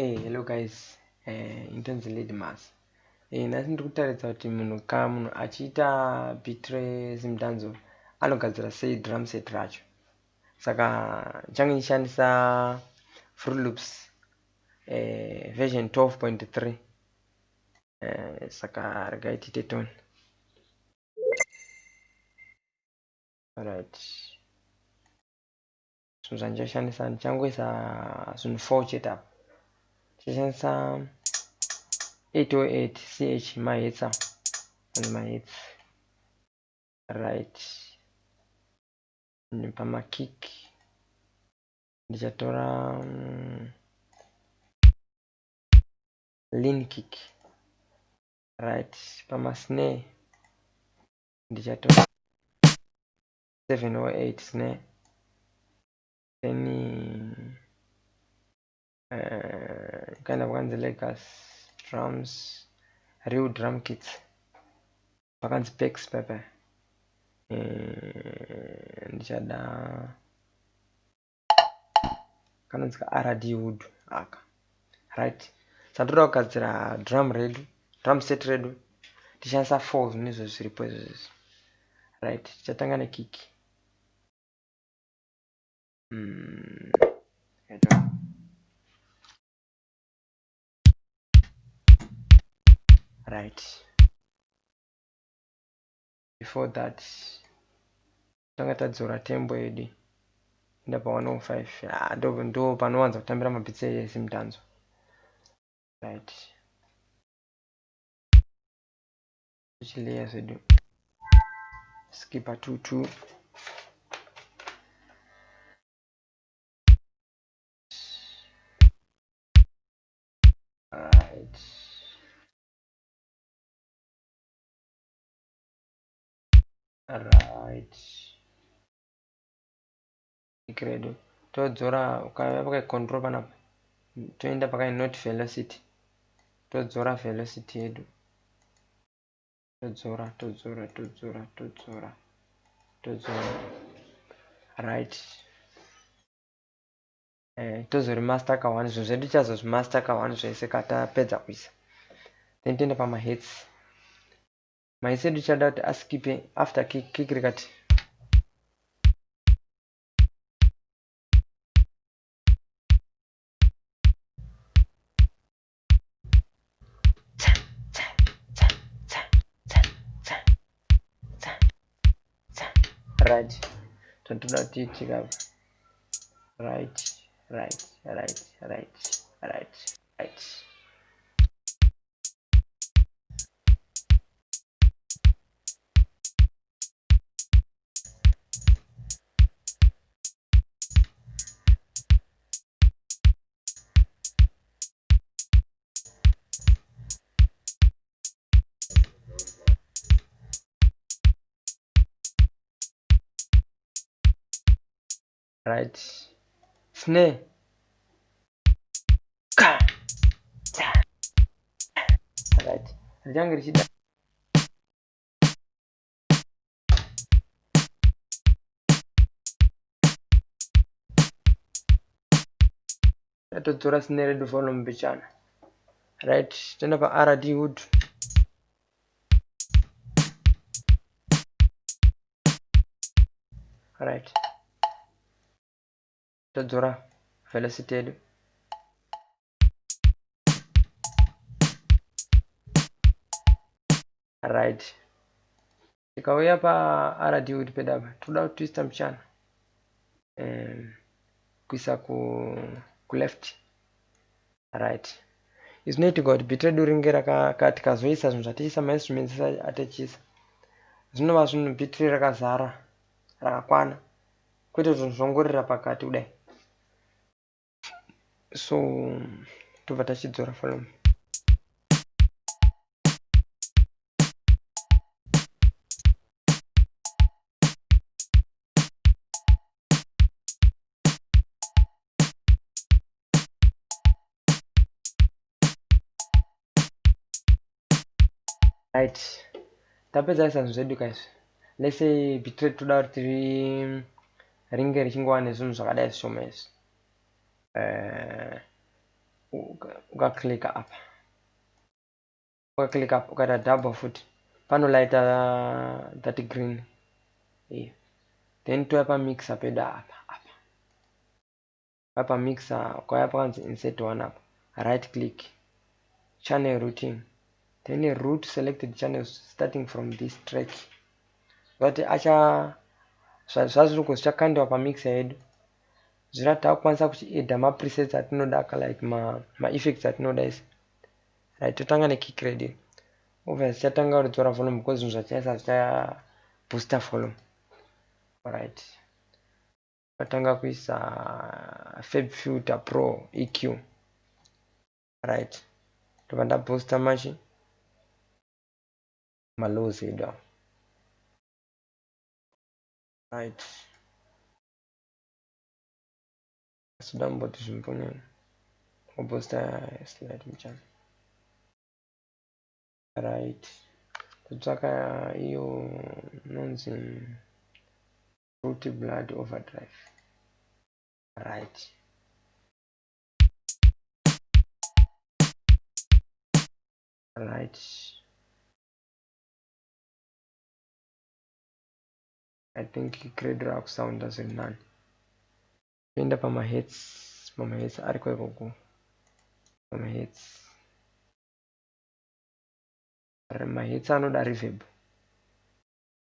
Hello guys, intonzi lead mass. Nhasi ndiri kutaridza kuti munhu achiita beat resimudhanzo anogadzira sei drum set racho. Saka ndichange ndichishandisa Fruit Loops version 12.3. Saka regai tiite tone. Alright. Zvinhu zvandichashandisa ndichangoisa zvinhu 4 chete apa. Ndichishandisa 808 CH mahetsa and mahetsa. Right. Pamakick ndichatora lean kick. Right. Pamasnare ndichatora 708 snare. Then kind of ones like us drums, real drum kits. Vakanzi specs pepe. Ndichada kanonzika RD wood aka. Right. Sandoda kugadzira drum set redu. Ndichishandisa 4 zvinezvo zviripo izvozvo. Right. Tichatanga nekick. Right. Before that, tanga tadzora tempo yedu enda pa 105. Ndo panowanza kutambira mabhitsi esimudhanzo. Right. Chilayer zvedu. Skipper 2-2. Right. Right. Ikredo. Todzora ukaya pakai control panapa. Toenda pakai note velocity. Todzora velocity yedu. Todzora. Right. Tozori master ka1 zvedu chazozvi master ka1 zvese katapedza kuisa. Then toenda pamahets. Mahets edu chada kuti askipe after kick rikati. Right. Totoda tiitika. Right. Right. Snare. Right. Richange richida. Todzora snare redu volume bichana. Right. Toenda pa RD wood. Right. Todzora velocity yedu. Right. Tikauya pa RD wood pedapa toda kutwista mchana. Kuisa ku left. Right. Izvinoitika kuti beat redu ringe tikazoisa zvinhu zvatiisa mainstruments atechisa. Zvinova zvinhu beat rakazara rakakwana. Kwete zvinhu zvongorira pakati kudai. So tobva tachidzora volume. Right. Tapedza isa zvinhu zvedu kaizvi. Let's say beat rate toda kuti ringe richingova nezvinhu zvakadai zvishoma izvi. ukakilika apa, ukakilika apa ukaita double futi panolaita that green iyo, then toyapa mixer peda apa mixer kwaya pakanzi insert one apa, right click, channel routing, then route selected channels starting from this track. But acha zvazviri kuzvichakandiwa pamixer yedu zvira takukwanisa kuchiedha mapresets atinoda like ma-effects atinoda isi. Right, totanga nekick ready. Obviously zichatanga kudzora volume because zvinhu zvachaisa zvicha booster volume. Alright, totanga kuisa Fab Filter Pro EQ. Right, tobva ndabooster machi malows edu. Right, sidamboti zvimbonyeni obooster slide mchana. Right, kutsvaka iyo nonzi Fruity Blood Overdrive. Right, right, I think Cradle sound as none. Penda pama hits ariko ikoko pama hits. Ma hits anoda reverb.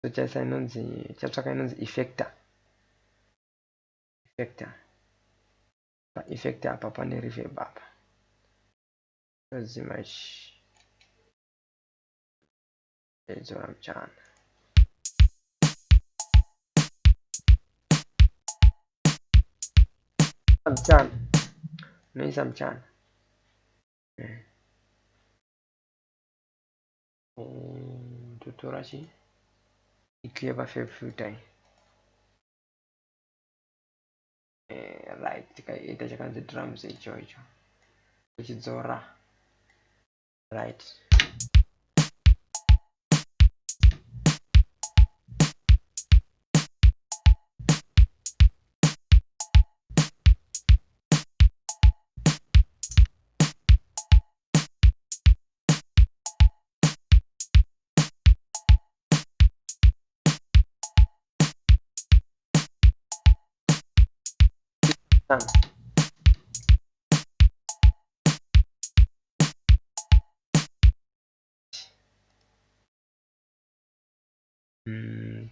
So chaisa inonzi chatsvaka inonzi effector. Pa effector apa pane reverb apa. Zima ichi edzora mchana. Noisa mchana. Totora chi iclear pa Fab Filter. Right, tikaita chakanzi drums icho tichidzora. Right,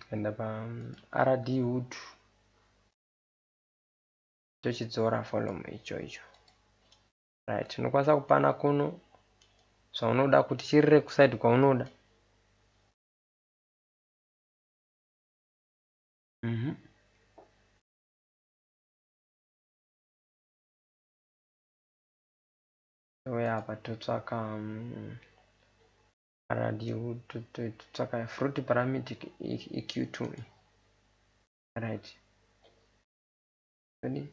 kaenda pa RD Wood tochidzora volume icho. Right, unokwanisa kupana kuno zvaunoda kuti chirire kuside kwaunoda. Uya apa totsvaka radio totsvaka Fruity Parametric EQ2. Right, ready,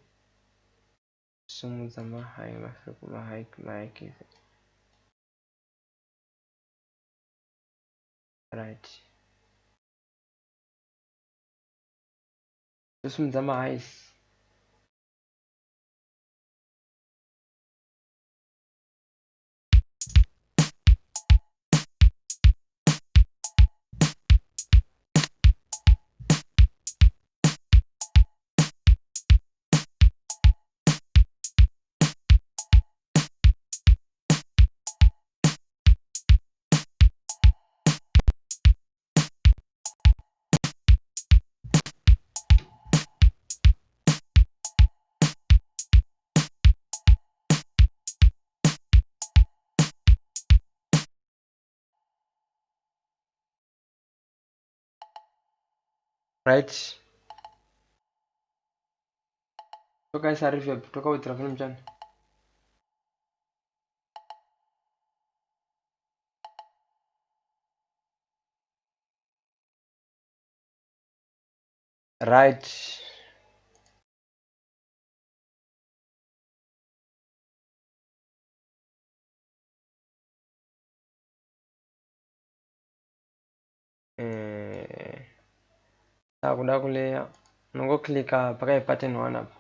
simudza mahigh. Right, tosimudza mahighs. Right, tokaisa reverb tokawedzera volume chani. Right, kuda kuleya unongoklika pakai pattern 1 apa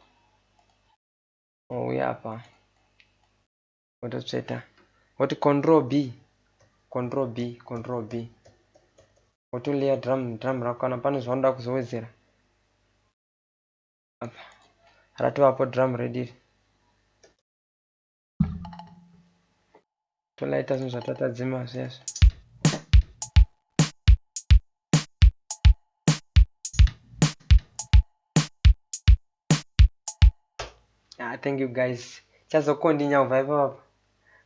ouya apa wototsveta woti control B wotoleya drum rako kana pane zvaunoda kuzowedzera apa ratovapo drum ready tolaita zvinhu zvatatadzima zviyazvo thank you guys chazokondinya kubva ipapo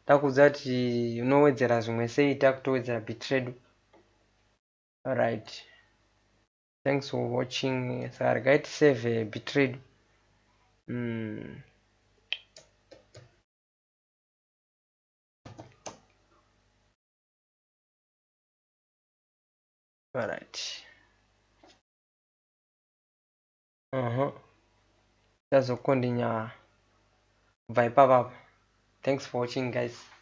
takuudza kuti unowedzera zvimwe sei takutowedzera bitredu. Alright, thanks for watching. Saka regai tisave bitredu. Alright. Chazokondinya kubva ipapo. Thanks for watching guys.